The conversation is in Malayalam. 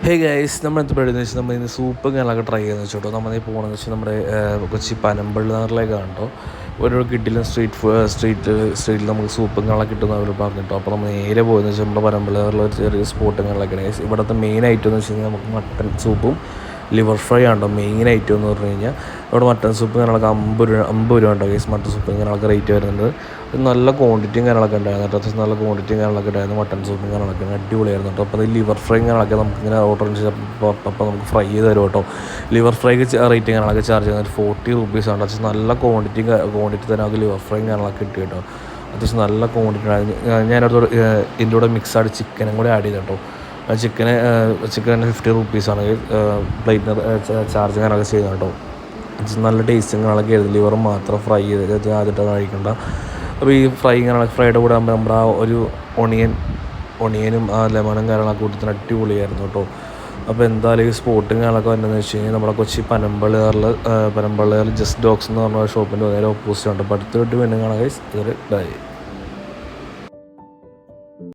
ഹേ ഗൈസ്, നമ്മൾ എന്താ പറയുന്നത് വെച്ചാൽ നമ്മൾ ഇന്ന് സൂപ്പ് കാര്യങ്ങളൊക്കെ ട്രൈ ചെയ്യുന്നത് വെച്ചോട്ടോ. നമ്മൾ ഈ പോകണമെന്ന് വെച്ചാൽ നമ്മുടെ കൊച്ചി പനമ്പള്ളിലേക്കാണ് കേട്ടോ. ഒരു കിഡിലും സ്ട്രീറ്റിൽ നമുക്ക് സൂപ്പും കാര്യങ്ങളൊക്കെ കിട്ടുന്ന അവർ പറഞ്ഞിട്ടോ. അപ്പോൾ നമ്മൾ നേരെ പോയെന്ന് വെച്ചാൽ നമ്മുടെ പനമ്പള്ളിലുള്ള ഒരു ചെറിയ സ്പോട്ടും കാര്യങ്ങളൊക്കെയാണ് ഗൈസ്. ഇവിടുത്തെ മെയിൻ ഐറ്റം എന്ന് വെച്ച് കഴിഞ്ഞാൽ നമുക്ക് മട്ടൻ സൂപ്പും ലിവർ ഫ്രൈ ആണോ മെയിൻ ഐറ്റം എന്ന് പറഞ്ഞു കഴിഞ്ഞാൽ. ഇവിടെ മട്ടൻ സൂപ്പ് കാര്യങ്ങളൊക്കെ 50 രൂപ ഉണ്ടോ ഗൈസ്. മട്ടൻ സൂപ്പ് കാര്യങ്ങളൊക്കെ റേറ്റ് വരുന്നുണ്ട്. നല്ല ക്വാണ്ടിറ്റിയും കാര്യങ്ങളൊക്കെ ഉണ്ടായിരുന്നു കേട്ടോ. അത്യാവശ്യം നല്ല ക്വാണ്ടിറ്റിയും കാര്യങ്ങളൊക്കെ ഉണ്ടായിരുന്നു. മട്ടൻ സൂപ്പും കാര്യങ്ങളൊക്കെ അടിപൊളിയായിരുന്നു കേട്ടോ. അപ്പോൾ അത് ലിവർ ഫ്രൈ കാര്യങ്ങളൊക്കെ നമുക്കിങ്ങനെ ഓർഡർ ചെയ്തപ്പോൾ അപ്പോൾ നമുക്ക് ഫ്രൈ ചെയ്ത് തരും കേട്ടോ. ലിവർ ഫ്രൈക്ക് റേറ്റ് കാര്യങ്ങളൊക്കെ ചാർജ് ചെയ്യുന്നത് 40 റുപ്പീസാണ്. അത്യാവശ്യം നല്ല ക്വാണ്ടിറ്റി തന്നെ നമുക്ക് ലിവർ ഫ്രൈ കാര്യങ്ങളൊക്കെ കിട്ടി കേട്ടോ. അത്യാവശ്യം നല്ല ക്വാണ്ടിറ്റി ആയിരുന്നു. ഞാനടുത്ത് ഇതിൻ്റെ കൂടെ മിക്സായിട്ട് ചിക്കനും കൂടെ ആഡ് ചെയ്ത് കേട്ടോ. ചിക്കന് 50 റുപ്പീസാണ് പ്ലേറ്റിന് ചാർജ് കാര്യങ്ങളൊക്കെ ചെയ്യുന്നത് കേട്ടോ. നല്ല ടേസ്റ്റും കാര്യങ്ങളൊക്കെ ആയിരുന്നു. ലിവർ മാത്രം ഫ്രൈ ചെയ്ത് ആദ്യമായിട്ട് കഴിക്കണ്ട. അപ്പോൾ ഈ ഫ്രൈയുടെ കൂടെ ആകുമ്പോൾ നമ്മുടെ ആ ഒരു ഒണിയനും ആ ലെമണും കാര്യങ്ങളൊക്കെ കൂട്ടത്തിന് അടിപൊളിയായിരുന്നു കേട്ടോ. അപ്പോൾ എന്തായാലും ഈ സ്പോട്ടും കാര്യങ്ങളൊക്കെ വന്നതെന്ന് വെച്ച് കഴിഞ്ഞാൽ നമ്മുടെ കൊച്ചി പനമ്പള്ളിയാറിൽ ജസ്റ്റ് ഡോഗ്സ് എന്ന് പറഞ്ഞ ഷോപ്പിൻ്റെ നേരെ ഓപ്പോസിറ്റ് ഉണ്ട്. അപ്പോൾ അടുത്ത വീട്ടിൽ വീണ്ടും കാണാൻ ഗൈസ്. ഇതൊരു ബൈ.